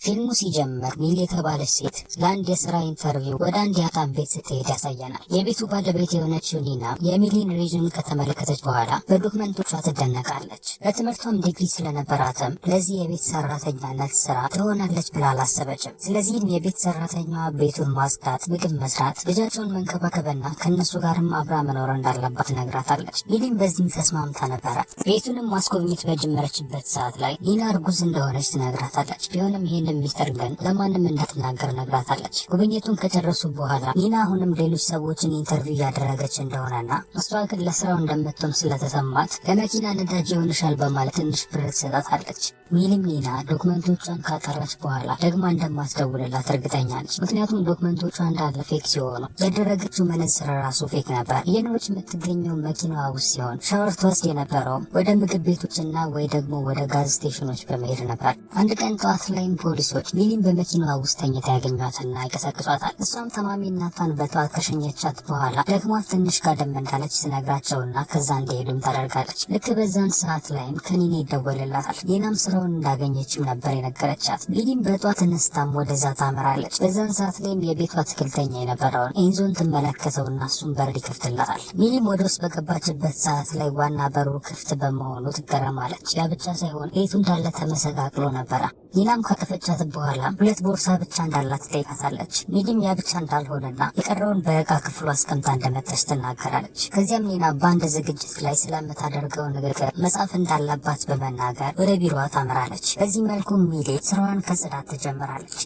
ፊልሙ ሲጀምር ሚሊ የተባለች ሴት ለአንድ የስራ ኢንተርቪው ወደ አንድ የሀብታም ቤት ስትሄድ ያሳየናል። የቤቱ ባለቤት የሆነችው ኒና የሚሊን ሪዝዩም ከተመለከተች በኋላ በዶክመንቶቿ ትደነቃለች። በትምህርቷም ዲግሪ ስለነበራትም ለዚህ የቤት ሰራተኛነት ስራ ትሆናለች ብላ አላሰበችም። ስለዚህም የቤት ሰራተኛዋ ቤቱን ማጽዳት፣ ምግብ መስራት፣ ልጃቸውን መንከባከብና ከእነሱ ጋርም አብራ መኖር እንዳለባት ነግራታለች። ሚሊም በዚህም ተስማምታ ነበረ። ቤቱንም ማስጎብኘት በጀመረችበት ሰዓት ላይ ኒና እርጉዝ እንደሆነች ትነግራታለች። ቢሆንም ይህን ሚስተር ግን ለማንም እንዳትናገር ነግራታለች። ጉብኝቱን ከጨረሱ በኋላ ኒና አሁንም ሌሎች ሰዎችን ኢንተርቪው እያደረገች እንደሆነና እሷ ግን ለስራው እንደምትሆን ስለተሰማት ለመኪና ነዳጅ ይሆንሻል በማለት ትንሽ ብር ትሰጣታለች። ሚሊም ኒና ዶክመንቶቿን ካጠራች በኋላ ደግማ እንደማትደውልላት እርግጠኛ ነች። ምክንያቱም ዶክመንቶቿ እንዳለ ፌክ ሲሆኑ ያደረገችው መነጽር ራሱ ፌክ ነበር። እየኖረች የምትገኘው መኪናዋ ውስጥ ሲሆን ሻወር ትወስድ የነበረውም ወደ ምግብ ቤቶችና ወይ ደግሞ ወደ ጋዝ ስቴሽኖች በመሄድ ነበር። አንድ ቀን ጠዋት ላይም ፖሊሶች ሚሊም በመኪናዋ ውስጥ ተኝታ ያገኟትና ይቀሰቅሷታል። እሷም ታማሚ እናቷን በጠዋት ከሸኘቻት በኋላ ደግሞ ትንሽ ጋደም እንዳለች ትነግራቸውና ከዛ እንደሄዱም ታደርጋለች። ልክ በዛን ሰዓት ላይም ከኒና ይደወልላታል። ኒናም ስራውን እንዳገኘችም ነበር የነገረቻት። ሚሊም በጠዋት ተነስታም ወደዛ ታመራለች። በዛን ሰዓት ላይም የቤቷ አትክልተኛ የነበረውን ኤንዞን ትመለከተውና እሱም በር ይከፍትላታል። ሚሊም ወደ ውስጥ በገባችበት ሰዓት ላይ ዋና በሩ ክፍት በመሆኑ ትገረማለች። ያ ብቻ ሳይሆን ቤቱ እንዳለ ተመሰቃቅሎ ነበረ። ኒናም ካጠፈቻት በኋላ ሁለት ቦርሳ ብቻ እንዳላት ትጠይቃታለች። ሚሊም ያ ብቻ እንዳልሆነና የቀረውን በእቃ ክፍሉ አስቀምጣ እንደመጣች ትናገራለች። ከዚያም ኒና በአንድ ዝግጅት ላይ ስለምታደርገው ንግግር መጻፍ እንዳለባት በመናገር ወደ ቢሮዋ ታምራለች። በዚህ መልኩ ሚሊ ስራዋን ከጽዳት ትጀምራለች።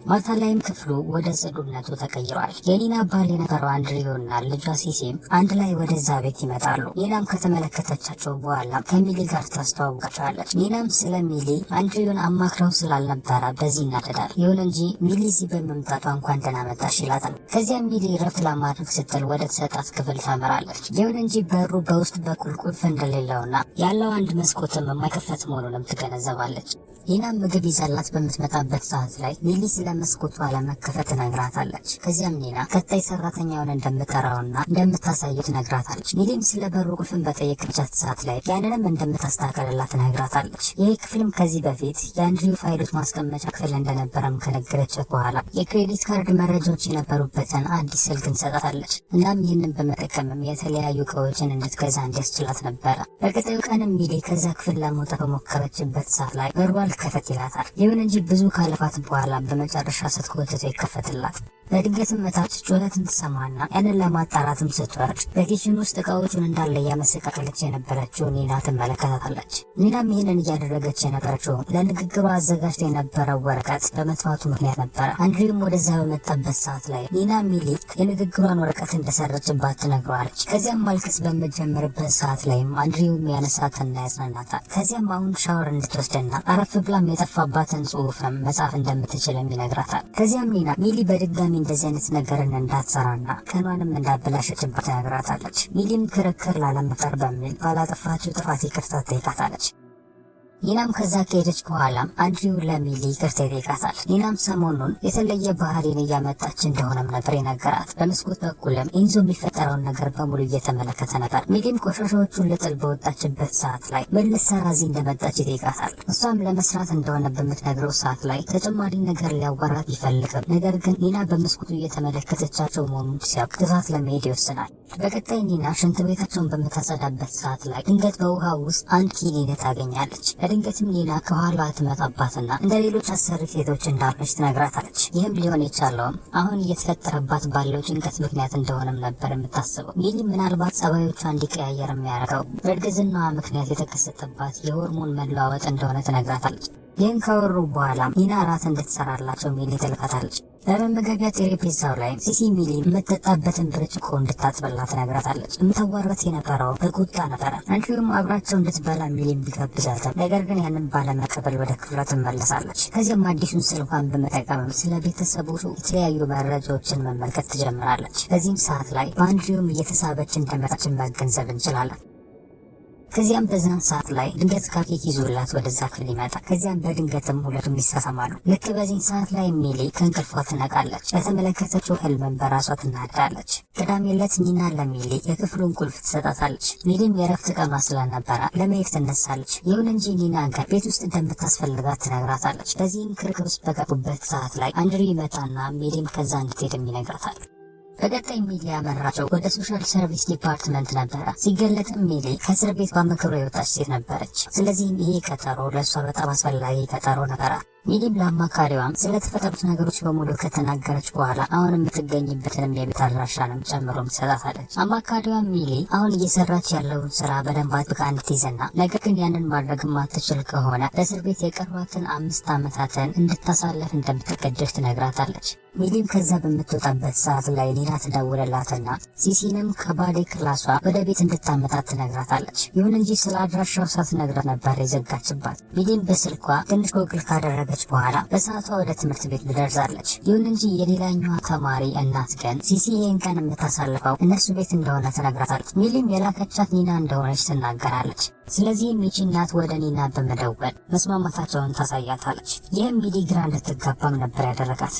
ማታ ላይም ክፍሉ ወደ ጽዱነቱ ተቀይሯል። የኒና ባል የነበረው አንድሪዮና ልጇ ሲሲም አንድ ላይ ወደዛ ቤት ይመጣሉ። ኒናም ከተመለከተቻቸው በኋላ ከሚሊ ጋር ታስተዋውቃቸዋለች። ኒናም ስለ ሚሊ አንድሪዮን አማክረው ስላልነበረ በዚህ ይናደዳል። ይሁን እንጂ ሚሊ እዚህ በመምጣቷ እንኳን ደህና መጣሽ ይላታል። ከዚያም ሚሊ ረፍት ለማድረግ ስትል ወደ ተሰጣት ክፍል ታመራለች። ይሁን እንጂ በሩ በውስጥ በኩል ቁልፍ እንደሌለውና ያለው አንድ መስኮትም የማይከፈት መሆኑንም ትገነዘባለች። ኒናም ምግብ ይዛላት በምትመጣበት ሰዓት ላይ ሚሊ ስለ መስኮቱ አለመከፈት ትነግራታለች። ከዚያም ኒና ቀጣይ ሰራተኛውን እንደምጠራውና እንደምታሳየው ትነግራታለች። ሚሊም ስለ በሩ ቁልፍን በጠየቀቻት ሰዓት ላይ ያንንም እንደምታስተካከልላት ትነግራታለች። ይህ ክፍልም ከዚህ በፊት የአንድሪው ፋይሎች ማስቀመጫ ክፍል እንደነበረም ከነገረቻት በኋላ የክሬዲት ካርድ መረጃዎች የነበሩበትን አዲስ ስልክ ትሰጣታለች። እናም ይህንን በመጠቀምም የተለያዩ እቃዎችን እንድትገዛ እንዲያስችላት ነበረ። በቀጣዩ ቀንም ሚሊ ከዛ ክፍል ለመውጣት በሞከረችበት ሰዓት ላይ በሩ ከፈት ይላታል። ይሁን እንጂ ብዙ ካለፋት በኋላ በመጨረሻ ስትጎትተው ይከፈትላት። በድንገትም መታች ጩኸትን ትሰማና ያንን ለማጣራትም ስትወርድ በኪችን ውስጥ እቃዎቹን እንዳለ እያመሰቃቀለች የነበረችው ኒና ትመለከታታለች። ኒናም ይህንን እያደረገች የነበረችው ለንግግሯ አዘጋጅታ የነበረው ወረቀት በመጥፋቱ ምክንያት ነበረ። አንድሪውም ወደዛ በመጣበት ሰዓት ላይ ኒና ሚሊ የንግግሯን ወረቀት እንደሰረችባት ትነግረዋለች። ከዚያም ማልቀስ በምትጀምርበት ሰዓት ላይም አንድሪውም ያነሳትና ያጽናናታል። ከዚያም አሁን ሻወር እንድትወስድና አረፍ ብላም የጠፋባትን ጽሑፍም መጻፍ እንደምትችልም ይነግራታል። ከዚያም ኒና ሚሊ በድጋሚ እንደዚህ አይነት ነገርን እንዳትሰራና ቀኗንም እንዳበላሸችባት ትነግራታለች። ሚሊም ክርክር ላለመፍጠር በሚል ባላጠፋችው ጥፋት ይቅርታ ትጠይቃታለች። ኒናም ከዛ ከሄደች በኋላም አንድሪው ለሚሊ ይቅርታ ይጠይቃታል። ኒናም ሰሞኑን የተለየ ባህሪን እያመጣች እንደሆነም ነበር የነገራት። በመስኮት በኩልም ኢንዞ የሚፈጠረውን ነገር በሙሉ እየተመለከተ ነበር። ሚሊም ቆሻሻዎቹን ልጥል በወጣችበት ሰዓት ላይ ምን ልትሰራ እዚህ እንደመጣች ይጠይቃታል። እሷም ለመስራት እንደሆነ በምትነግረው ሰዓት ላይ ተጨማሪ ነገር ሊያዋራት ቢፈልግም ነገር ግን ኒና በመስኮቱ እየተመለከተቻቸው መሆኑን ሲያውቅ ትቷት ለመሄድ ይወስናል። በቀጣይ ኒና ሽንት ቤታቸውን በምታጸዳበት ሰዓት ላይ ድንገት በውሃ ውስጥ አንድ ኪኒን ታገኛለች። በድንገትም ኒና ከኋላ ትመጣባትና እንደ ሌሎች አሰሪ ሴቶች እንዳልሆነች ትነግራታለች። ይህም ሊሆን የቻለውም አሁን እየተፈጠረባት ባለው ጭንቀት ምክንያት እንደሆነም ነበር የምታስበው። ሚሊ ምናልባት ጸባዮቿ እንዲቀያየር የሚያደርገው በእርግዝናዋ ምክንያት የተከሰተባት የሆርሞን መለዋወጥ እንደሆነ ትነግራታለች። ይህን ካወሩ በኋላ ኒና እራት እንድትሰራላቸው ሚሊ ትልካታለች። በመመገቢያ ጠረጴዛው ላይ ሲሲ ሚሊ የምትጠጣበትን ብርጭቆ እንድታጥብላት ትነግራታለች። የምታዋራት የነበረው በቁጣ ነበረ። አንድሪውም አብራቸው እንድትበላ ሚሊም ቢጋብዛትም ነገር ግን ያንን ባለመቀበል ወደ ክፍሏ ትመለሳለች። ከዚያም አዲሱን ስልኳን በመጠቀም ስለ ቤተሰቦቹ የተለያዩ መረጃዎችን መመልከት ትጀምራለች። በዚህም ሰዓት ላይ በአንድሪውም እየተሳበች እንደመጣች መገንዘብ እንችላለን። ከዚያም በዛን ሰዓት ላይ ድንገት ካኬክ ይዞላት ወደዛ ክፍል ይመጣል። ከዚያም በድንገትም ሁለቱም ይሳሳማሉ። ልክ በዚህ ሰዓት ላይ ሚሊ ከእንቅልፏ ትነቃለች። ለተመለከተችው ህልምን በራሷ ትናደዳለች። ቅዳሜ ዕለት ኒና ለሚሊ የክፍሉን ቁልፍ ትሰጣታለች። ሚሊም የረፍት ቀኗ ስለነበረ ለመሄድ ትነሳለች። ይሁን እንጂ ኒና ግን ቤት ውስጥ እንደምታስፈልጋት ትነግራታለች። በዚህም ክርክር ውስጥ በገቡበት ሰዓት ላይ አንድሪ ይመጣና ሚሊም ከዛ እንድትሄድም ይነግራታል። በቀጣይ ሚሊ ያመራቸው ወደ ሶሻል ሰርቪስ ዲፓርትመንት ነበረ። ሲገለጥም ሚሊ ከእስር ቤት በምክሩ የወጣች ሴት ነበረች። ስለዚህም ይሄ ቀጠሮ ለእሷ በጣም አስፈላጊ ቀጠሮ ነበረ። ሚሊም ለአማካሪዋም ስለተፈጠሩት ነገሮች በሙሉ ከተናገረች በኋላ አሁን የምትገኝበትንም የቤት አድራሻንም ጨምሮ ትሰጣታለች። አማካሪዋም ሚሊ አሁን እየሰራች ያለውን ስራ በደንብ አጥብቃ እንድትይዝና ነገር ግን ያንን ማድረግ ማትችል ከሆነ በእስር ቤት የቀሯትን 5 ዓመታትን እንድታሳለፍ እንደምትገደድ ትነግራታለች። ሚሊም ከዛ በምትወጣበት ሰዓት ላይ ኒና ትደውልላትና ሲሲንም ከባዴ ክላሷ ወደ ቤት እንድታመጣት ትነግራታለች። ይሁን እንጂ ስለ አድራሻው ሳትነግራት ነበር የዘጋችባት። ሚሊም በስልኳ ትንሽ ጎግል ካደረገች በኋላ በሰዓቷ ወደ ትምህርት ቤት ትደርሳለች። ይሁን እንጂ የሌላኛዋ ተማሪ እናት ግን ሲሲ ይህን ቀን የምታሳልፈው እነሱ ቤት እንደሆነ ትነግራታለች። ሚሊም የላከቻት ኒና እንደሆነች ትናገራለች። ስለዚህም ይቺ እናት ወደ ኒና በመደወል መስማማታቸውን ታሳያታለች። ይህም ሚሊ ግራ እንድትጋባም ነበር ያደረጋት።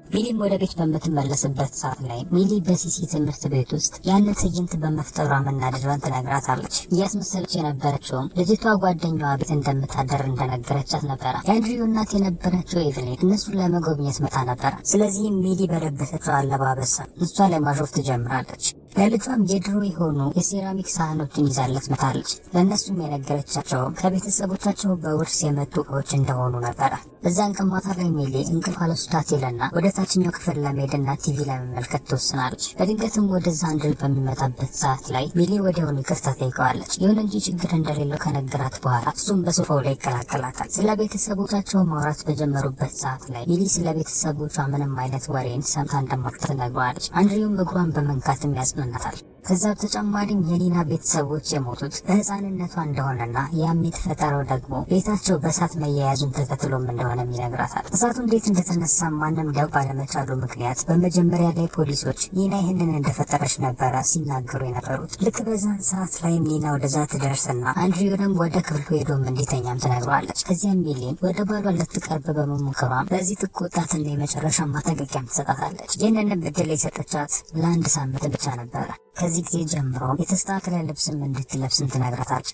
ሚሊም ወደ ቤት በምትመለስበት ሰዓት ላይ ሚሊ በሲሲ ትምህርት ቤት ውስጥ ያንን ትዕይንት በመፍጠሯ መናደዷን ትነግራታለች። እያስመሰለች የነበረችውም ልጅቷ ጓደኛዋ ቤት እንደምታደር እንደነገረቻት ነበረ። የአንድሪው እናት የነበረችው ኤቭሊን እነሱን ለመጎብኘት መጣ ነበረ። ስለዚህም ሚሊ በለበሰችው አለባበስ እሷ ላይ ማሾፍ ትጀምራለች። ለልጇም የድሮ የሆኑ የሴራሚክ ሳህኖችን ይዛለት መታለች። ለእነሱም የነገረቻቸው ከቤተሰቦቻቸው በውርስ የመጡ እቃዎች እንደሆኑ ነበረ። በዛን ቀን ማታ ላይ ሚሊ እንቅልፍ አልወስዳት ይለና ወደ ታችኛው ክፍል ለመሄድና ቲቪ ለመመልከት ትወስናለች። በድንገትም ወደዛ አንድሪ በሚመጣበት ሰዓት ላይ ሚሊ ወዲያውኑ ይቅርታ ጠይቀዋለች። ይሁን እንጂ ችግር እንደሌለው ከነገራት በኋላ እሱም በሶፋው ላይ ይቀላቀላታል። ስለ ቤተሰቦቻቸው ማውራት በጀመሩበት ሰዓት ላይ ሚሊ ስለ ቤተሰቦቿ ምንም አይነት ወሬን ሰምታ እንደማትቀር ትነግረዋለች። አንድሪውም እግሯን በመንካትም ያጽናናታል። ከዛ በተጨማሪም የኒና ቤተሰቦች የሞቱት በህፃንነቷ እንደሆነና ያም የተፈጠረው ደግሞ ቤታቸው በእሳት መያያዙን ተከትሎም እንደሆነም ይነግራታል። እሳቱ እንዴት እንደተነሳ ማንም ሊያውቅ ባለመቻሉ ምክንያት በመጀመሪያ ላይ ፖሊሶች ኒና ይህንን እንደፈጠረች ነበረ ሲናገሩ የነበሩት። ልክ በዛን ሰዓት ላይ ኒና ወደዛ ትደርስና አንድሪውንም ወደ ክፍሉ ሄዶም እንዲተኛም ትነግረዋለች። ከዚያም ሚሊን ወደ ባሏ ልትቀርብ በመሞከሯም በዚህ ትቆጣትና የመጨረሻ ማጠንቀቂያም ትሰጣታለች። ይህንንም እድል የሰጠቻት ለ1 ሳምንት ብቻ ነበረ። ከዚህ ጊዜ ጀምሮ የተስተካከለ ልብስም እንድትለብስም ትነግራታለች።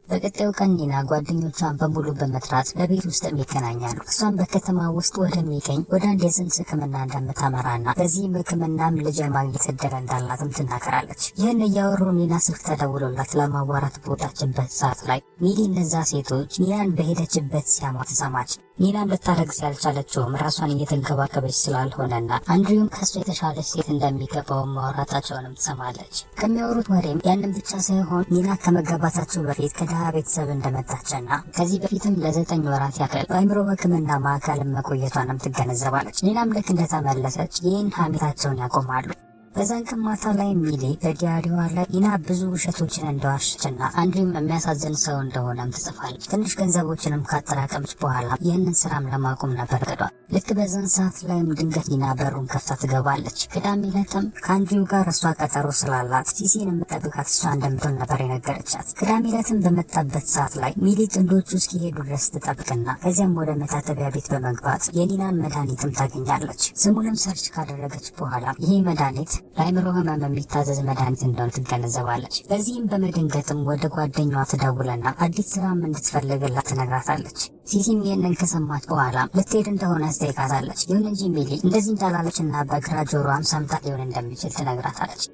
በቀጣዩ ቀን ኒና ጓደኞቿን በሙሉ በመጥራት በቤት ውስጥም ይገናኛሉ። እሷም በከተማ ውስጥ ወደሚገኝ ወደ አንድ የጽንስ ሕክምና እንደምታመራና በዚህም ሕክምናም ልጅ የማግኘት እድል እንዳላትም ትናገራለች። ይህን እያወሩ ኒና ስልክ ተደውሎላት ለማዋራት በወጣችበት ሰዓት ላይ ሚሊ እነዛ ሴቶች ኒናን በሄደችበት ሲያሟት ትሰማች። ኒናን ልታረግዝ ያልቻለችውም ራሷን እየተንከባከበች ስላልሆነና አንድሪውም ከሷ የተሻለች ሴት እንደሚገባው ማውራታቸውንም ትሰማለች። ከሚያወሩት ወሬም ያንን ብቻ ሳይሆን ኒና ከመጋባታቸው በፊት ከድሃ ቤተሰብ እንደመጣችና ከዚህ በፊትም ለ9 ወራት ያክል በአእምሮ ሕክምና ማዕከልም መቆየቷንም ትገነዘባለች። ኒናም ልክ እንደተመለሰች ይህን ሀሜታቸውን ያቆማሉ። በዛን ቀን ማታ ላይ ሚሊ በዲያሪዋ ላይ ኒና ብዙ ውሸቶችን እንደዋሸችና አንድሪውም የሚያሳዝን ሰው እንደሆነም ትጽፋለች። ትንሽ ገንዘቦችንም ካጠራቀመች በኋላ ይህንን ስራም ለማቆም ነበር እቅዷ። ልክ በዛን ሰዓት ላይም ድንገት ኒና በሩን ከፍታ ትገባለች። ቅዳሜ ዕለትም ከአንድሪው ጋር እሷ ቀጠሮ ስላላት ሲሲን የምጠብቃት እሷ እንደምትሆን ነበር የነገረቻት። ቅዳሜ ዕለትም በመጣበት ሰዓት ላይ ሚሊ ጥንዶቹ እስኪሄዱ ድረስ ትጠብቅና ከዚያም ወደ መታጠቢያ ቤት በመግባት የኒናን መድኃኒትም ታገኛለች። ስሙንም ሰርች ካደረገች በኋላ ይሄ መድኃኒት ለአእምሮ ህመም የሚታዘዝ መድኃኒት እንደሆነ ትገነዘባለች። በዚህም በመደንገጥም ወደ ጓደኛዋ ትደውልና አዲስ ስራም እንድትፈልግላት ትነግራታለች። ሲሲም ይህንን ከሰማች በኋላ ልትሄድ እንደሆነ ትጠይቃታለች። ይሁን እንጂ ሚሊ እንደዚህ እንዳላለችና በግራ ጆሮዋም ሰምታ ሊሆን እንደሚችል ትነግራታለች።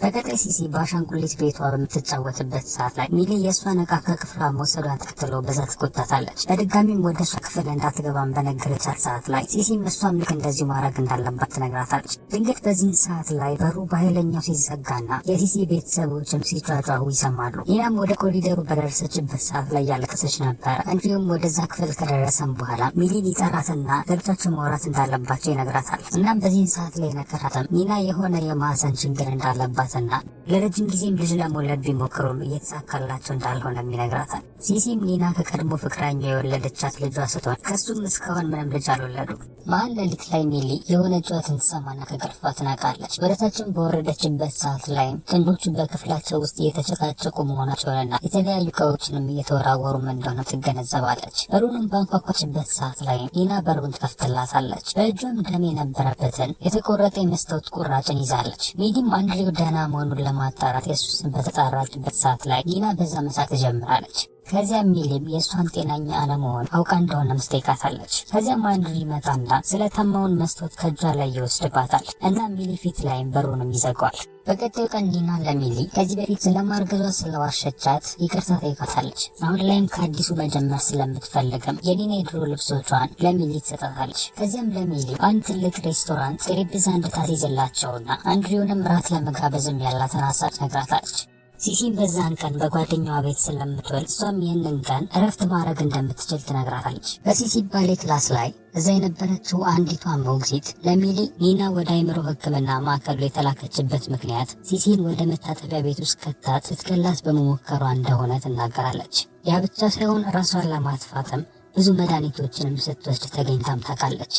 በቀጣይ ሲሲ በአሻንጉሊት ቤቷ በምትጫወትበት ሰዓት ላይ ሚሊ የእሷን ዕቃ ከክፍሏ መውሰዷን ተከትሎ በዛ ትቆጣታለች። በድጋሚም ወደ እሷ ክፍል እንዳትገባም በነገረቻት ሰዓት ላይ ሲሲም እሷም ልክ እንደዚሁ ማድረግ እንዳለባት ትነግራታለች። ድንገት በዚህን ሰዓት ላይ በሩ በኃይለኛው ሲዘጋና የሲሲ ቤተሰቦችም ሲጫጫሁ ይሰማሉ። ኒናም ወደ ኮሪደሩ በደረሰችበት ሰዓት ላይ ያለቀሰች ነበር። እንዲሁም ወደዛ ክፍል ከደረሰም በኋላ ሚሊ ሊጠራትና ገብታቸው ማውራት እንዳለባቸው ይነግራታል። እናም በዚህን ሰዓት ላይ ነገራትም ኒና የሆነ የማህፀን ችግር እንዳለባት እንዳለባትና ለረጅም ጊዜም ልጅ ለመውለድ ቢሞክሩም እየተሳካላቸው እንዳልሆነ ይነግራታል። ሲሲም ኒና ከቀድሞ ፍቅረኛው የወለደቻት ልጇ ስትሆን ከሱም እስካሁን ምንም ልጅ አልወለዱም። መሀል ሌሊት ላይ ሚሊ የሆነ ጩኸትን ትሰማና ከእንቅልፏ ትነቃለች። ወደታችን በወረደችበት ሰዓት ላይም ጥንዶቹ በክፍላቸው ውስጥ እየተጨቃጨቁ መሆናቸውንና የተለያዩ እቃዎችንም እየተወራወሩም እንደሆነ ትገነዘባለች። በሩንም ባንኳኳችበት ሰዓት ላይ ኒና በሩን ትከፍትላታለች። በእጇም ደም የነበረበትን የተቆረጠ የመስታወት ቁራጭን ይዛለች። ሚሊም አንድሬው ደህና መሆኑን ለማጣራት የሱስን በተጣራችበት ሰዓት ላይ ኒና በዛ መሳቅ ትጀምራለች። ከዚያም ሚሊም የእሷን ጤናኛ አለመሆን አውቃ እንደሆነ ትጠይቃታለች። ከዚያም አንድሬ ይመጣና ስለተማውን መስታወት ከእጇ ላይ ይወስድባታል እና ሚሊ ፊት ላይም በሩንም ይዘጋዋል። በቀጣዩ ቀን ኒና ለሚሊ ከዚህ በፊት ስለማርገዟ ስለዋሸቻት ይቅርታ ጠይቃታለች። አሁን ላይም ከአዲሱ መጀመር ስለምትፈልግም የኒና የድሮ ልብሶቿን ለሚሊ ትሰጣታለች። ከዚያም ለሚሊ አንድ ትልቅ ሬስቶራንት ጠረጴዛ እንድታስይዝላቸውና አንድሬውንም ራት ለመጋበዝም ያላትን ሀሳብ ነግራታለች። ሲሲም በዛን ቀን በጓደኛዋ ቤት ስለምትውል እሷም ይህንን ቀን እረፍት ማድረግ እንደምትችል ትነግራታለች። በሲሲ ባሌ ክላስ ላይ እዛ የነበረችው አንዲቷ ሞግዚት ለሚሊ ኒና ወደ አይምሮ ሕክምና ማዕከሉ የተላከችበት ምክንያት ሲሲን ወደ መታጠቢያ ቤት ውስጥ ከታት ስትገላት በመሞከሯ እንደሆነ ትናገራለች። ያ ብቻ ሳይሆን ራሷን ለማጥፋትም ብዙ መድኃኒቶችንም ስትወስድ ተገኝታም ታውቃለች።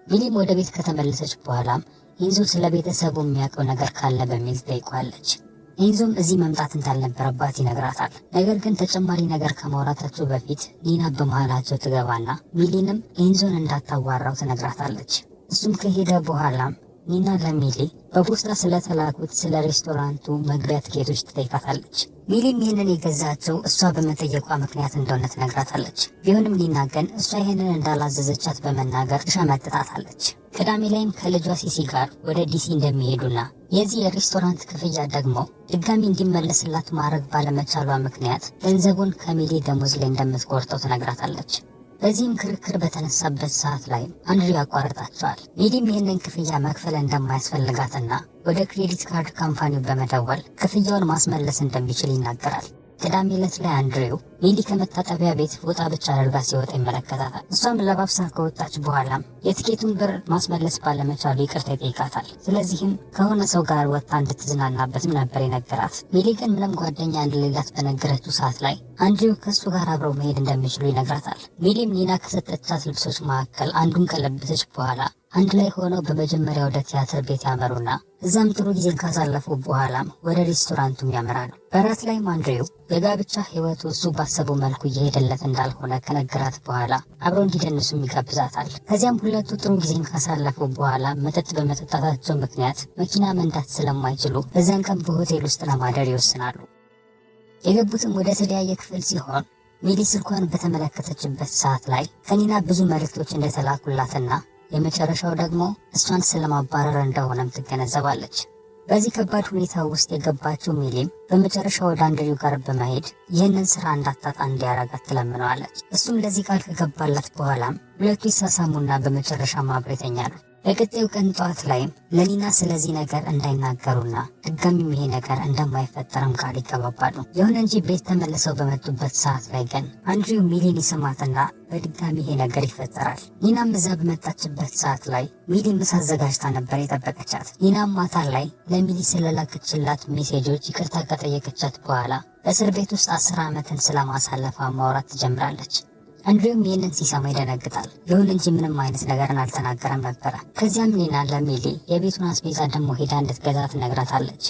ሚሊም ወደ ቤት ከተመለሰች በኋላም ኢንዞ ስለ ቤተሰቡ የሚያውቀው ነገር ካለ በሚል ትጠይቋለች። ኢንዞም እዚህ መምጣት እንዳልነበረባት ይነግራታል። ነገር ግን ተጨማሪ ነገር ከማውራታቸው በፊት ኒና በመሃላቸው ትገባና ሚሊንም ኢንዞን እንዳታዋራው ትነግራታለች። እሱም ከሄደ በኋላም ኒና ለሚሊ በፖስታ ስለተላኩት ስለ ሬስቶራንቱ መግቢያ ትኬቶች ትጠይቃታለች። ሚሊም ይህንን የገዛቸው እሷ በመጠየቋ ምክንያት እንደሆነ ትነግራታለች። ቢሆንም ኒና ግን እሷ ይህንን እንዳላዘዘቻት በመናገር ትሸመጥጣታለች። ቅዳሜ ላይም ከልጇ ሲሲ ጋር ወደ ዲሲ እንደሚሄዱና የዚህ የሬስቶራንት ክፍያ ደግሞ ድጋሚ እንዲመለስላት ማድረግ ባለመቻሏ ምክንያት ገንዘቡን ከሚሊ ደሞዝ ላይ እንደምትቆርጠው ትነግራታለች። በዚህም ክርክር በተነሳበት ሰዓት ላይ አንድሬው ያቋርጣቸዋል። ሚሊም ይህንን ክፍያ መክፈል እንደማያስፈልጋትና ወደ ክሬዲት ካርድ ካምፓኒው በመደወል ክፍያውን ማስመለስ እንደሚችል ይናገራል። ቅዳሜ ዕለት ላይ አንድሬው ሚሊ ከመታጠቢያ ቤት ፎጣ ብቻ አድርጋ ሲወጣ ይመለከታታል። እሷም ለባብሳ ከወጣች በኋላም የትኬቱን ብር ማስመለስ ባለመቻሉ ይቅርታ ይጠይቃታል። ስለዚህም ከሆነ ሰው ጋር ወጥታ እንድትዝናናበትም ነበር የነገራት። ሚሊ ግን ምንም ጓደኛ እንደሌላት በነገረችው ሰዓት ላይ አንድሬው ከእሱ ጋር አብረው መሄድ እንደሚችሉ ይነግራታል። ሚሊም ኒና ከሰጠቻት ልብሶች መካከል አንዱን ከለበሰች በኋላ አንድ ላይ ሆነው በመጀመሪያ ወደ ቲያትር ቤት ያመሩና እዛም ጥሩ ጊዜን ካሳለፉ በኋላም ወደ ሬስቶራንቱም ያመራሉ። በራት ላይም አንድሬው የጋብቻ ህይወቱ እሱ ባሰበው መልኩ እየሄደለት እንዳልሆነ ከነገራት በኋላ አብረው እንዲደንሱም ይጋብዛታል። ከዚያም ሁለቱ ጥሩ ጊዜን ካሳለፉ በኋላ መጠጥ በመጠጣታቸው ምክንያት መኪና መንዳት ስለማይችሉ በዛን ቀን በሆቴል ውስጥ ለማደር ይወስናሉ። የገቡትም ወደ ተለያየ ክፍል ሲሆን ሚሊ ስልኳን በተመለከተችበት ሰዓት ላይ ከኒና ብዙ መልእክቶች እንደተላኩላትና የመጨረሻው ደግሞ እሷን ስለማባረር እንደሆነም ትገነዘባለች። በዚህ ከባድ ሁኔታ ውስጥ የገባችው ሚሊም በመጨረሻ ወደ አንድሬው ጋር በመሄድ ይህንን ስራ እንዳታጣ እንዲያረጋት ትለምነዋለች። እሱም ለዚህ ቃል ከገባላት በኋላም ሁለቱ ይሳሳሙና በመጨረሻ አብረው ይተኛሉ። በቀጣዩ ቀን ጠዋት ላይም ለኒና ስለዚህ ነገር እንዳይናገሩና ድጋሚም ይሄ ነገር እንደማይፈጠርም ቃል ይገባባሉ። ይሁን እንጂ ቤት ተመልሰው በመጡበት ሰዓት ላይ ግን አንድሬው ሚሊን ይስማትና በድጋሚ ይሄ ነገር ይፈጠራል። ኒናም እዛ በመጣችበት ሰዓት ላይ ሚሊ ምሳ አዘጋጅታ ነበር የጠበቀቻት። ኒናም ማታ ላይ ለሚሊ ስለላከችላት ሜሴጆች ይቅርታ ከጠየቀቻት በኋላ በእስር ቤት ውስጥ 10 ዓመትን ስለማሳለፏ ማውራት ትጀምራለች። አንድሬውም ይህንን ሲሰማ ይደነግጣል። ይሁን እንጂ ምንም አይነት ነገርን አልተናገረም ነበረ። ከዚያም ኒና ለሚሊ የቤቱን አስቤዛ ደግሞ ሄዳ እንድትገዛ ትነግራታለች።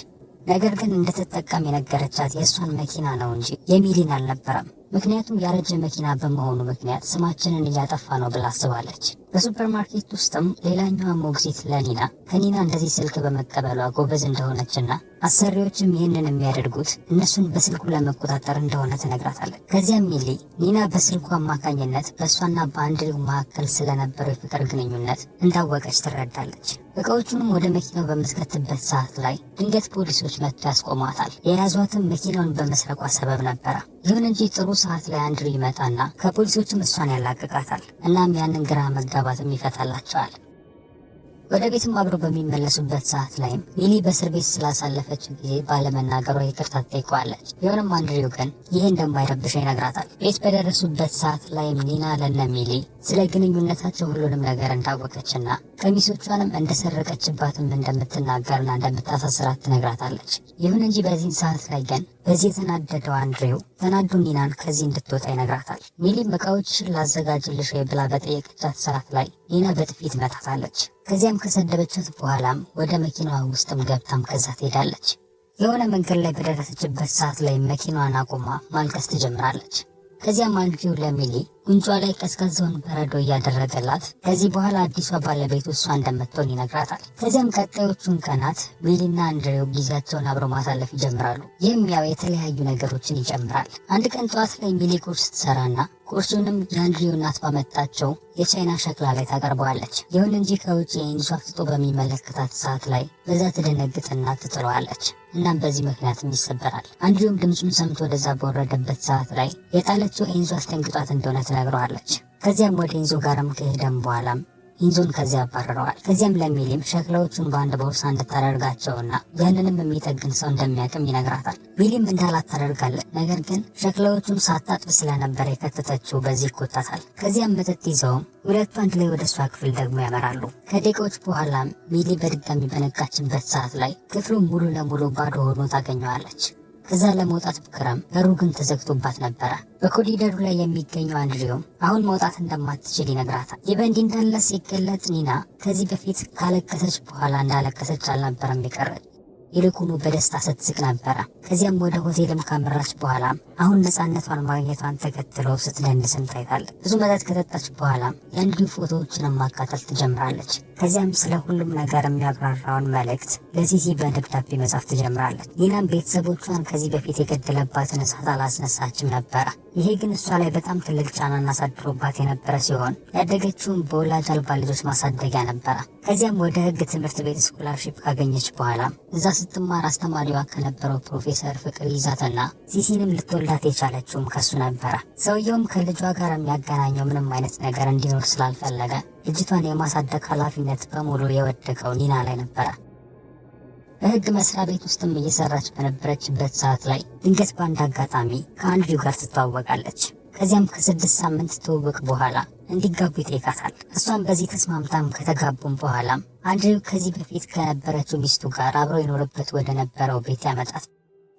ነገር ግን እንድትጠቀም የነገረቻት የእሷን መኪና ነው እንጂ የሚሊን አልነበረም። ምክንያቱም ያረጀ መኪና በመሆኑ ምክንያት ስማችንን እያጠፋ ነው ብላ አስባለች። በሱፐርማርኬት ውስጥም ሌላኛዋ ሞግዚት ለኒና ከኒና እንደዚህ ስልክ በመቀበሏ ጎበዝ እንደሆነችና አሰሪዎችም ይህንን የሚያደርጉት እነሱን በስልኩ ለመቆጣጠር እንደሆነ ትነግራታለች። ከዚያም ሚሊ ኒና በስልኩ አማካኝነት በእሷና በአንድሬው መካከል ስለነበረው የፍቅር ግንኙነት እንዳወቀች ትረዳለች። እቃዎቹንም ወደ መኪናው በምትከትበት ሰዓት ላይ ድንገት ፖሊሶች መጥተው ያስቆሟታል። የያዟትም መኪናውን በመስረቋ ሰበብ ነበረ። ይሁን እንጂ ጥሩ ሰዓት ላይ አንድሬው ይመጣና ከፖሊሶችም እሷን ያላቅቃታል። እናም ያንን ግራ መጋባትም ይፈታላቸዋል። ወደ ቤትም አብረው በሚመለሱበት ሰዓት ላይም ሚሊ በእስር ቤት ስላሳለፈችው ጊዜ ባለመናገሯ ይቅርታ ትጠይቀዋለች። ቢሆንም አንድሪው ግን ይሄ እንደማይረብሽ ይነግራታል። ቤት በደረሱበት ሰዓት ላይም ኒና ለነ ሚሊ ስለ ግንኙነታቸው ሁሉንም ነገር እንዳወቀችና ቀሚሶቿንም እንደሰረቀችባትም እንደምትናገርና እንደምታሳስራት ትነግራታለች። ይሁን እንጂ በዚህ ሰዓት ላይ ግን በዚህ የተናደደው አንድሪው ተናዶ ኒናን ከዚህ እንድትወጣ ይነግራታል። ሚሊም እቃዎችሽን ላዘጋጅልሽ ብላ በጠየቀቻት ሰዓት ላይ ኒና በጥፊት መታታለች። ከዚያም ከሰደበቻት በኋላም ወደ መኪናዋ ውስጥም ገብታም ከዛ ትሄዳለች። የሆነ መንገድ ላይ በደረሰችበት ሰዓት ላይ መኪናዋን አቁማ ማልቀስ ትጀምራለች። ከዚያም አንድሪው ለሚሊ ጉንጯ ላይ ቀዝቃዛውን በረዶ እያደረገላት ከዚህ በኋላ አዲሷ ባለቤቱ እሷ እንደምትሆን ይነግራታል። ከዚያም ቀጣዮቹን ቀናት ሚሊና አንድሪው ጊዜያቸውን አብረው ማሳለፍ ይጀምራሉ። ይህም ያው የተለያዩ ነገሮችን ይጨምራል። አንድ ቀን ጠዋት ላይ ሚሊ ቁርስ ትሰራና ቁርሱንም የአንድሪው እናት ባመጣቸው የቻይና ሸክላ ላይ ታቀርበዋለች። ይሁን እንጂ ከውጭ ኤንዞ አፍጥጦ በሚመለከታት ሰዓት ላይ በዛ ትደነግጥና ትጥለዋለች። እናም በዚህ ምክንያትም ይሰበራል። አንድሪውም ድምፁን ሰምቶ ወደዛ በወረደበት ሰዓት ላይ የጣለችው ኤንዞ አስደንግጧት እንደሆነ ትነግረዋለች። ከዚያም ወደ ኤንዞ ጋርም ከሄደም በኋላም ኤንዞን ከዚያ ያባረረዋል። ከዚያም ለሚሊም ሸክላዎቹን በአንድ ቦርሳ እንድታደርጋቸውና ያንንም የሚጠግን ሰው እንደሚያቅም ይነግራታል። ሚሊም እንዳላት ታደርጋለች። ነገር ግን ሸክላዎቹን ሳታጥብ ስለነበር የከተተችው በዚህ ይቆጣታል። ከዚያም መጠጥ ይዘውም ሁለቱ አንድ ላይ ወደ እሷ ክፍል ደግሞ ያመራሉ። ከደቂቃዎች በኋላም ሚሊ በድጋሚ በነቃችበት ሰዓት ላይ ክፍሉ ሙሉ ለሙሉ ባዶ ሆኖ ታገኘዋለች። ከዛ ለመውጣት ብክረም በሩ ግን ተዘግቶባት ነበረ። በኮሪደሩ ላይ የሚገኘው አንድሪውም አሁን መውጣት እንደማትችል ይነግራታል። ይህ በእንዲህ እንዳለ ሲገለጥ ኒና ከዚህ በፊት ካለቀሰች በኋላ እንዳለቀሰች አልነበረም የቀረች፣ ይልቁኑ በደስታ ስትስቅ ነበረ። ከዚያም ወደ ሆቴልም ካመራች በኋላ አሁን ነፃነቷን ማግኘቷን ተከትሎ ስትደንስም ታይታለች። ብዙ መጠጥ ከጠጣች በኋላ የአንድሪው ፎቶዎችንም ማቃጠል ትጀምራለች። ከዚያም ስለ ሁሉም ነገር የሚያብራራውን መልእክት ለሲሲ በደብዳቤ መጻፍ ትጀምራለች። ኒናም ቤተሰቦቿን ከዚህ በፊት የገደለባትን እሳት አላስነሳችም ነበረ። ይሄ ግን እሷ ላይ በጣም ትልቅ ጫናና አሳድሮባት የነበረ ሲሆን ያደገችውን በወላጅ አልባ ልጆች ማሳደጊያ ነበረ። ከዚያም ወደ ሕግ ትምህርት ቤት ስኮላርሺፕ ካገኘች በኋላ እዛ ስትማር አስተማሪዋ ከነበረው ፕሮፌሰር ፍቅር ይዛትና ሲሲንም ልትወልዳት የቻለችውም ከሱ ነበረ። ሰውየውም ከልጇ ጋር የሚያገናኘው ምንም አይነት ነገር እንዲኖር ስላልፈለገ ልጅቷን የማሳደግ ኃላፊነት በሙሉ የወደቀው ኒና ላይ ነበረ። በህግ መስሪያ ቤት ውስጥም እየሰራች በነበረችበት ሰዓት ላይ ድንገት በአንድ አጋጣሚ ከአንድሪው ጋር ትተዋወቃለች። ከዚያም ከ6 ሳምንት ትውውቅ በኋላ እንዲጋቡ ይጠይቃታል። እሷም በዚህ ተስማምታም ከተጋቡም በኋላም አንድሪው ከዚህ በፊት ከነበረችው ሚስቱ ጋር አብረው የኖረበት ወደ ነበረው ቤት ያመጣት።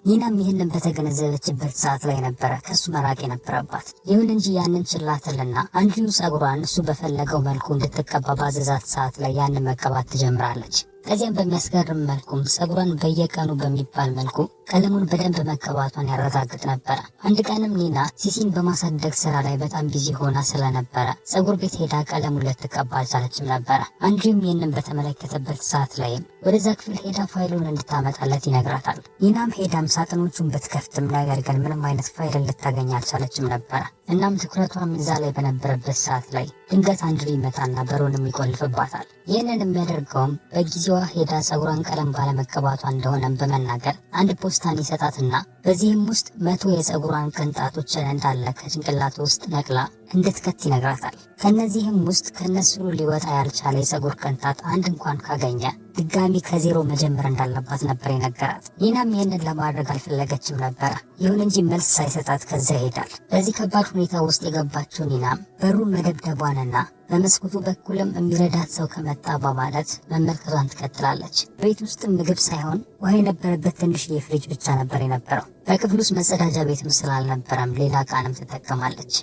ኒናም ይህንን በተገነዘበችበት ሰዓት ላይ ነበረ ከሱ መራቅ የነበረባት። ይሁን እንጂ ያንን ችላትልና አንድሪው ጸጉሯን እሱ በፈለገው መልኩ እንድትቀባ ባዘዛት ሰዓት ላይ ያንን መቀባት ትጀምራለች። ከዚያም በሚያስገርም መልኩም ጸጉሯን በየቀኑ በሚባል መልኩ ቀለሙን በደንብ መቀባቷን ያረጋግጥ ነበረ። አንድ ቀንም ኒና ሲሲን በማሳደግ ስራ ላይ በጣም ቢዚ ሆና ስለነበረ ጸጉር ቤት ሄዳ ቀለሙን ልትቀባ አልቻለችም ነበረ። አንድሪውም ይህንን በተመለከተበት ሰዓት ላይም ወደዛ ክፍል ሄዳ ፋይሉን እንድታመጣለት ይነግራታል። ኒናም ሄዳም ሳጥኖቹን ብትከፍትም ነገር ግን ምንም አይነት ፋይል ልታገኝ አልቻለችም ነበረ። እናም ትኩረቷም እዛ ላይ በነበረበት ሰዓት ላይ ድንገት አንድሪው ይመጣና በሩንም ይቆልፍባታል። ይህንን የሚያደርገውም በጊዜዋ ሄዳ ጸጉሯን ቀለም ባለመቀባቷ እንደሆነም በመናገር አንድ ፖስታን ይሰጣትና በዚህም ውስጥ 100 የጸጉሯን ቅንጣቶችን እንዳለ ከጭንቅላት ውስጥ ነቅላ እንድትከት ይነግራታል። ከነዚህም ውስጥ ከነሱ ሊወጣ ያልቻለ የጸጉር ቅንጣት አንድ እንኳን ካገኘ ድጋሚ ከዜሮ መጀመር እንዳለባት ነበር የነገራት። ኒናም ይህንን ለማድረግ አልፈለገችም ነበረ። ይሁን እንጂ መልስ ሳይሰጣት ከዛ ይሄዳል። በዚህ ከባድ ሁኔታ ውስጥ የገባችው ኒናም በሩን መደብደቧንና በመስኮቱ በኩልም የሚረዳት ሰው ከመጣ በማለት መመልከቷን ትቀጥላለች። ቤት ውስጥ ምግብ ሳይሆን ውሃ የነበረበት ትንሽ የፍሪጅ ብቻ ነበር የነበረው። በክፍል ውስጥ መጸዳጃ ቤትም ስላልነበረም ሌላ ዕቃንም ትጠቀማለች።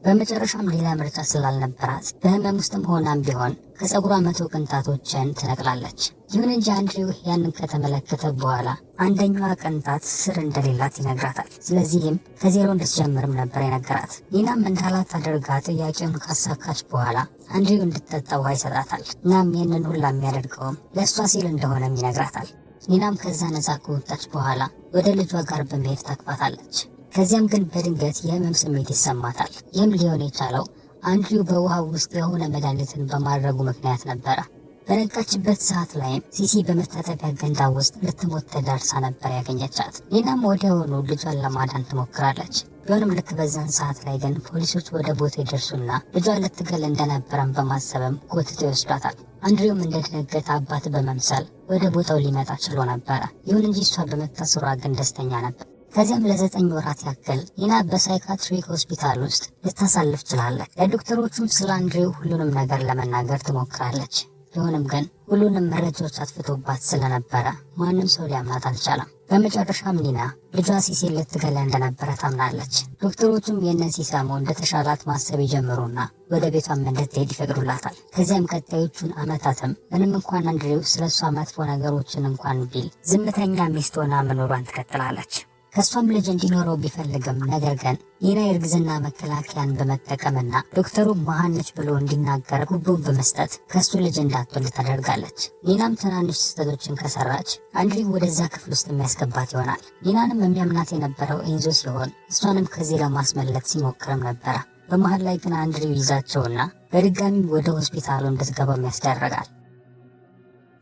በመጨረሻም ሌላ ምርጫ ስላልነበራት በህመም ውስጥም ሆናም ቢሆን ከጸጉሯ 100 ቅንጣቶችን ትነቅላለች። ይሁን እንጂ አንድሪው ያንን ከተመለከተ በኋላ አንደኛዋ ቅንጣት ስር እንደሌላት ይነግራታል። ስለዚህም ከዜሮ እንድትጀምርም ነበር የነገራት። ኒናም እንዳላት አድርጋ ጥያቄውን ካሳካች በኋላ አንድሪው እንድትጠጣ ውሃ ይሰጣታል። እናም ይህንን ሁላ የሚያደርገውም ለእሷ ሲል እንደሆነም ይነግራታል። ኒናም ከዛ ነጻ ከወጣች በኋላ ወደ ልጇ ጋር በመሄድ ታቅፋታለች። ከዚያም ግን በድንገት የህመም ስሜት ይሰማታል። ይህም ሊሆን የቻለው አንድሪው በውሃው ውስጥ የሆነ መድኃኒትን በማድረጉ ምክንያት ነበረ። በነቃችበት ሰዓት ላይም ሲሲ በመታጠቢያ ገንዳ ውስጥ ልትሞት ተዳርሳ ነበር ያገኘቻት። ኒናም ወዲያውኑ ልጇን ለማዳን ትሞክራለች። ቢሆንም ልክ በዛን ሰዓት ላይ ግን ፖሊሶች ወደ ቦታ ይደርሱና ልጇን ልትገል እንደነበረም በማሰብም ጎትተው ይወስዷታል። አንድሪውም እንደደነገጠ አባት በመምሰል ወደ ቦታው ሊመጣ ችሎ ነበረ። ይሁን እንጂ እሷ በመታሰሯ ግን ደስተኛ ነበር። ከዚያም ለ9 ወራት ያክል ኒና በሳይካትሪክ ሆስፒታል ውስጥ ልታሳልፍ ችላለች። ለዶክተሮቹም ስለ አንድሪው ሁሉንም ነገር ለመናገር ትሞክራለች። ቢሆንም ግን ሁሉንም መረጃዎች አጥፍቶባት ስለነበረ ማንም ሰው ሊያምናት አልቻለም። በመጨረሻም ኒና ልጇ ሲሲል ልትገላ እንደነበረ ታምናለች። ዶክተሮቹም ይህንን ሲሰሙ እንደተሻላት ማሰብ ይጀምሩና ወደ ቤቷም እንድትሄድ ይፈቅዱላታል። ከዚያም ቀጣዮቹን ዓመታትም ምንም እንኳን አንድሪው ስለሷ መጥፎ ነገሮችን እንኳን ቢል ዝምተኛ ሚስት ሆና መኖሯን ትቀጥላለች። ከሷም ልጅ እንዲኖረው ቢፈልግም ነገር ግን ኒና የእርግዝና መከላከያን በመጠቀምና ዶክተሩ መሃን ነች ብሎ እንዲናገር ጉቦን በመስጠት ከሱ ልጅ እንዳትወልድ ታደርጋለች። ኒናም ትናንሽ ስህተቶችን ከሰራች አንድሪው ወደዛ ክፍል ውስጥ የሚያስገባት ይሆናል። ኒናንም የሚያምናት የነበረው ኤንዞ ሲሆን እሷንም ከዚህ ለማስመለጥ ሲሞክርም ነበረ። በመሃል ላይ ግን አንድሪው ይዛቸውና በድጋሚ ወደ ሆስፒታሉ እንድትገባም ያስደረጋል።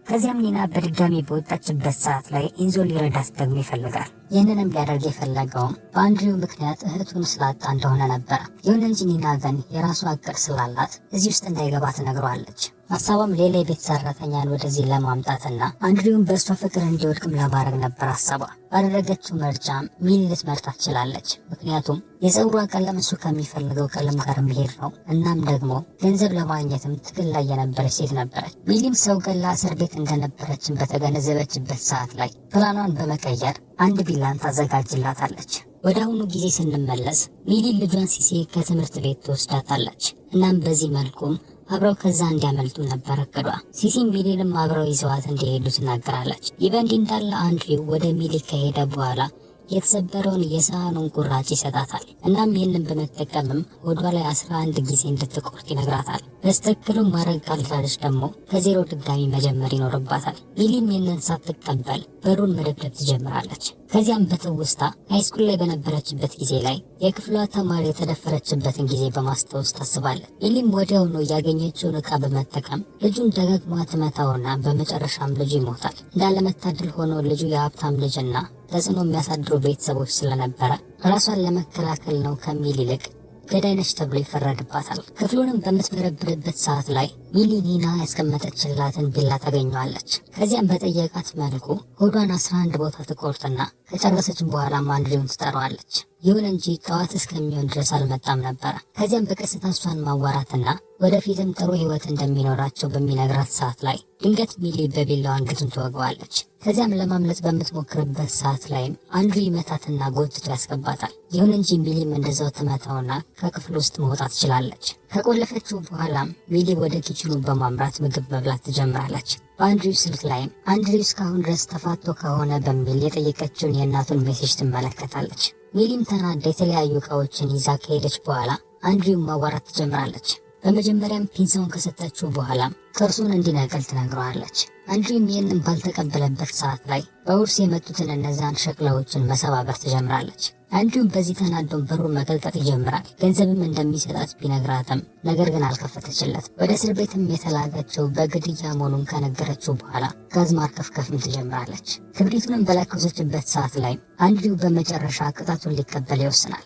ከዚያም ኒና በድጋሚ በወጣችበት ሰዓት ላይ ኤንዞ ሊረዳት ደግሞ ይፈልጋል። ይህንንም ሊያደርግ የፈለገውም በአንድሪው ምክንያት እህቱን ስላጣ እንደሆነ ነበረ። ይሁን እንጂ ኒና ግን የራሷ እቅድ ስላላት እዚህ ውስጥ እንዳይገባ ትነግረዋለች። ሀሳቧም ሌላ የቤት ሰራተኛን ወደዚህ ለማምጣትና አንድሪውን በእሷ ፍቅር እንዲወድቅም ለማድረግ ነበር ሀሳቧ። ባደረገችው ምርጫም ሚሊ ልትመርጥ ትችላለች። ምክንያቱም የፀጉሯ ቀለም እሱ ከሚፈልገው ቀለም ጋር መሄድ ነው። እናም ደግሞ ገንዘብ ለማግኘትም ትግል ላይ የነበረች ሴት ነበረች። ሚሊም ሰው ገላ እስር ቤት እንደነበረችን በተገነዘበችበት ሰዓት ላይ ፕላኗን በመቀየር አንድ ቢላን ታዘጋጅላታለች። ወደ አሁኑ ጊዜ ስንመለስ ሚሊ ልጇን ሲሲ ከትምህርት ቤት ትወስዳታለች። እናም በዚህ መልኩም አብረው ከዛ እንዲያመልጡ ነበር እቅዷ። ሲሲም ሚሊንም አብረው ይዘዋት እንዲሄዱ ትናገራለች። ይህ በእንዲህ እንዳለ አንድሪው ወደ ሚሊ ከሄደ በኋላ የተሰበረውን የሳህኑን ቁራጭ ይሰጣታል። እናም ይህንን በመጠቀምም ሆዷ ላይ 11 ጊዜ እንድትቆርጥ ይነግራታል። በስተክሉም ማድረግ ካልቻለች ደግሞ ከዜሮ ድጋሚ መጀመር ይኖርባታል። ሚሊም ይህንን ሳትቀበል በሩን መደብደብ ትጀምራለች። ከዚያም በትውስታ ሃይስኩል ላይ በነበረችበት ጊዜ ላይ የክፍሏ ተማሪ የተደፈረችበትን ጊዜ በማስታወስ ታስባለች። ሚሊም ወዲያውኑ ያገኘችውን ዕቃ በመጠቀም ልጁን ደጋግማ ትመታውና በመጨረሻም ልጁ ይሞታል። እንዳለመታደል ሆኖ ልጁ የሀብታም ልጅና ተጽዕኖ የሚያሳድሩ ቤተሰቦች ስለነበረ ራሷን ለመከላከል ነው ከሚል ይልቅ ገዳይ ነች ተብሎ ይፈረድባታል። ክፍሉንም በምትበረብርበት ሰዓት ላይ ሚሊ ኒና ያስቀመጠችላትን ቢላ ታገኘዋለች። ከዚያም በጠየቃት መልኩ ሆዷን 11 ቦታ ትቆርጥና ከጨረሰች በኋላም አንድሪውን ትጠራዋለች። ይሁን እንጂ ጠዋት እስከሚሆን ድረስ አልመጣም ነበረ። ከዚያም በቀስታ እሷን ማዋራትና ወደፊትም ጥሩ ህይወት እንደሚኖራቸው በሚነግራት ሰዓት ላይ ድንገት ሚሊ በቢላዋ አንገቱን ትወገዋለች። ከዚያም ለማምለጥ በምትሞክርበት ሰዓት ላይም አንድሪ ይመታትና ጎትቶ ያስገባታል። ይሁን እንጂ ሚሊም እንደዛው ትመታውና ከክፍል ውስጥ መውጣት ትችላለች። ከቆለፈችው በኋላም ሚሊ ወደ ኪችኑ በማምራት ምግብ መብላት ትጀምራለች። በአንድሪው ስልክ ላይም አንድሪው እስካሁን ድረስ ተፋቶ ከሆነ በሚል የጠየቀችውን የእናቱን ሜሴጅ ትመለከታለች። ሚሊም ተናዳ የተለያዩ እቃዎችን ይዛ ከሄደች በኋላ አንድሪውን ማዋራት ትጀምራለች። በመጀመሪያም ፒንሳውን ከሰጠችው በኋላም ጥርሱን እንዲነቅል ትነግረዋለች። አንድሪውም ይህንን ባልተቀበለበት ሰዓት ላይ በውርስ የመጡትን እነዛን ሸክላዎችን መሰባበር ትጀምራለች። አንድሪውም በዚህ ተናዶም በሩን መገልጠጥ ይጀምራል። ገንዘብም እንደሚሰጣት ቢነግራትም ነገር ግን አልከፈተችለት። ወደ እስር ቤትም የተላከችው በግድያ መሆኑን ከነገረችው በኋላ ጋዝ ማርከፍከፍም ትጀምራለች። ክብሪቱንም በለኮሰችበት ሰዓት ላይ አንድሪው በመጨረሻ ቅጣቱን ሊቀበል ይወስናል።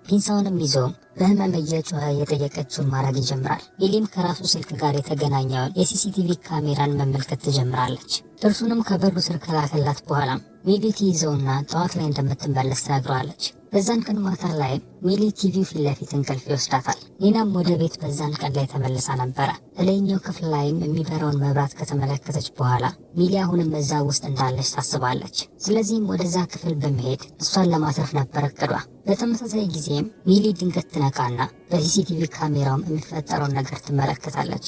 ፒንሳውንም ይዞም በህመም እየጮኸ የጠየቀችውን ማድረግ ይጀምራል። ሚሊም ከራሱ ስልክ ጋር የተገናኘውን የሲሲቲቪ ካሜራን መመልከት ትጀምራለች። ጥርሱንም ከበሩ ስር ከላከላት በኋላም ሚሊ ትይዘውና ጠዋት ላይ እንደምትመለስ ትነግረዋለች። በዛን ቀን ማታ ላይ ሚሊ ቲቪው ፊት ለፊት እንቅልፍ ይወስዳታል። ኒናም ወደ ቤት በዛን ቀን ላይ ተመልሳ ነበረ። እላይኛው ክፍል ላይም የሚበራውን መብራት ከተመለከተች በኋላ ሚሊ አሁንም እዛ ውስጥ እንዳለች ታስባለች። ስለዚህም ወደዛ ክፍል በመሄድ እሷን ለማትረፍ ነበር እቅዷ። በተመሳሳይ ጊዜም ሚሊ ድንገት ትነቃና በሲሲቲቪ ካሜራውም የሚፈጠረውን ነገር ትመለከታለች።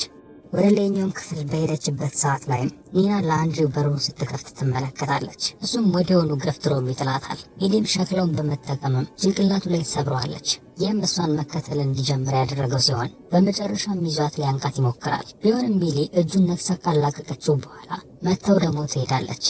ወደ ላይኛውም ክፍል በሄደችበት ሰዓት ላይም ኒና ለአንድሪው በሩን ስትከፍት ትመለከታለች። እሱም ወዲያውኑ ገፍትሮም ይጥላታል። ሚሊም ሸክላውን በመጠቀምም ጭንቅላቱ ላይ ትሰብረዋለች። ይህም እሷን መከተል እንዲጀምር ያደረገው ሲሆን በመጨረሻም ይዟት ሊያንቃት ይሞክራል። ቢሆንም ሚሊ እጁን ነክሳ ካላቀቀችው በኋላ መተው ደግሞ ትሄዳለች።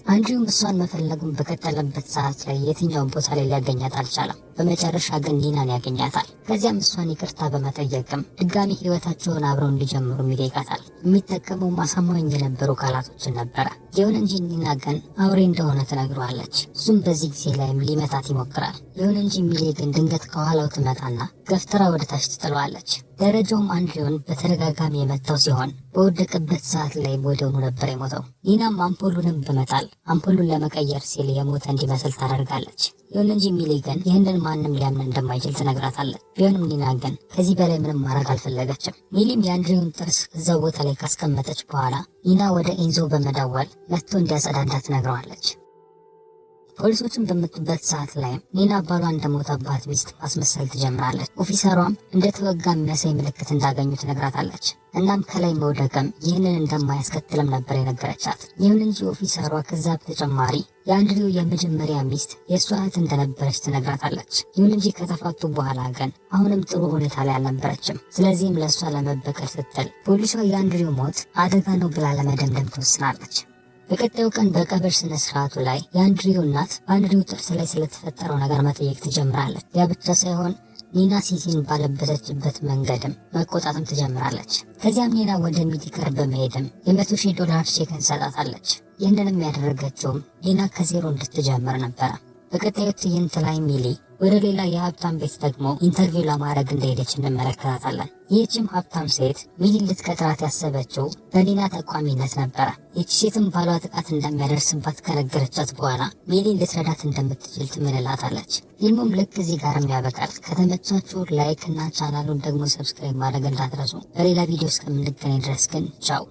አንድሪውም እሷን መፈለጉን በቀጠለበት ሰዓት ላይ የትኛውን ቦታ ላይ ሊያገኛት አልቻለም። በመጨረሻ ግን ኒናን ያገኛታል። ከዚያም እሷን ይቅርታ በመጠየቅም ድጋሚ ህይወታቸውን አብረው እንዲጀምሩ ይጠይቃታል። የሚጠቀመው አሳማኝ የነበሩ ቃላቶችን ነበረ። ይሁን እንጂ ኒና ግን አውሬ እንደሆነ ትነግረዋለች። እሱም በዚህ ጊዜ ላይም ሊመታት ይሞክራል። ይሁን እንጂ ሚሌ ግን ድንገት ከኋላው ትመጣና ገፍትራ ወደ ታች ትጥለዋለች። ደረጃውም አንድሪውን በተደጋጋሚ የመታው ሲሆን በወደቀበት ሰዓት ላይ ወዲያውኑ ነበር የሞተው። ኒናም አምፖሉንም በመጣል አምፖሉን ለመቀየር ሲል የሞተ እንዲመስል ታደርጋለች። ይሁን እንጂ ሚሌ ግን ይህንን ማንም ሊያምን እንደማይችል ትነግራታለች። ቢሆንም ኒና ግን ከዚህ በላይ ምንም ማድረግ አልፈለገችም። ሚሊም የአንድሪውን ጥርስ እዛው ቦታ ላይ ካስቀመጠች በኋላ ኒና ወደ ኤንዞ በመደወል መጥቶ እንዲያጸዳዳ ትነግረዋለች። ፖሊሶችን በመጡበት ሰዓት ላይ ኒና ባሏ እንደሞተባት ሚስት ማስመሰል ትጀምራለች። ኦፊሰሯም እንደተወጋ የሚያሳይ ምልክት እንዳገኙ ትነግራታለች። እናም ከላይ መውደቅም ይህንን እንደማያስከትልም ነበር የነገረቻት። ይሁን እንጂ ኦፊሰሯ ከዛ በተጨማሪ የአንድሪው የመጀመሪያ ሚስት የእሷ እህት እንደነበረች ትነግራታለች። ይሁን እንጂ ከተፋቱ በኋላ ግን አሁንም ጥሩ ሁኔታ ላይ አልነበረችም። ስለዚህም ለእሷ ለመበቀል ስትል ፖሊሷ የአንድሪው ሞት አደጋ ነው ብላ ለመደምደም ትወስናለች። በቀጣዩ ቀን በቀብር ስነ ስርዓቱ ላይ የአንድሪው እናት በአንድሪው ጥርስ ላይ ስለተፈጠረው ነገር መጠየቅ ትጀምራለች። ያ ብቻ ሳይሆን ኒና ሲሲን ባለበሰችበት መንገድም መቆጣትም ትጀምራለች። ከዚያም ኒና ወደ ሚሊ ቀርባ በመሄድም $100,000 ቼክ እንሰጣታለች። ይህንንም ያደረገችውም ኒና ከዜሮ እንድትጀምር ነበረ። በቀጣዩ ትዕይንት ላይ ሚሊ ወደ ሌላ የሀብታም ቤት ደግሞ ኢንተርቪው ለማድረግ እንደሄደች እንመለከታታለን። ይህችም ሀብታም ሴት ሚሊ ልትቀጥራት ያሰበችው በኒና ጠቋሚነት ነበረ። ይህች ሴትም ባሏ ጥቃት እንደሚያደርስባት ከነገረቻት በኋላ ሚሊ ልትረዳት እንደምትችል ትምልላታለች። ፊልሙም ልክ እዚህ ጋርም ያበቃል። ከተመቻችሁ ላይክ እና ቻናሉን ደግሞ ሰብስክራይብ ማድረግ እንዳትረሱ። በሌላ ቪዲዮ እስከምንገናኝ ድረስ ግን ቻው።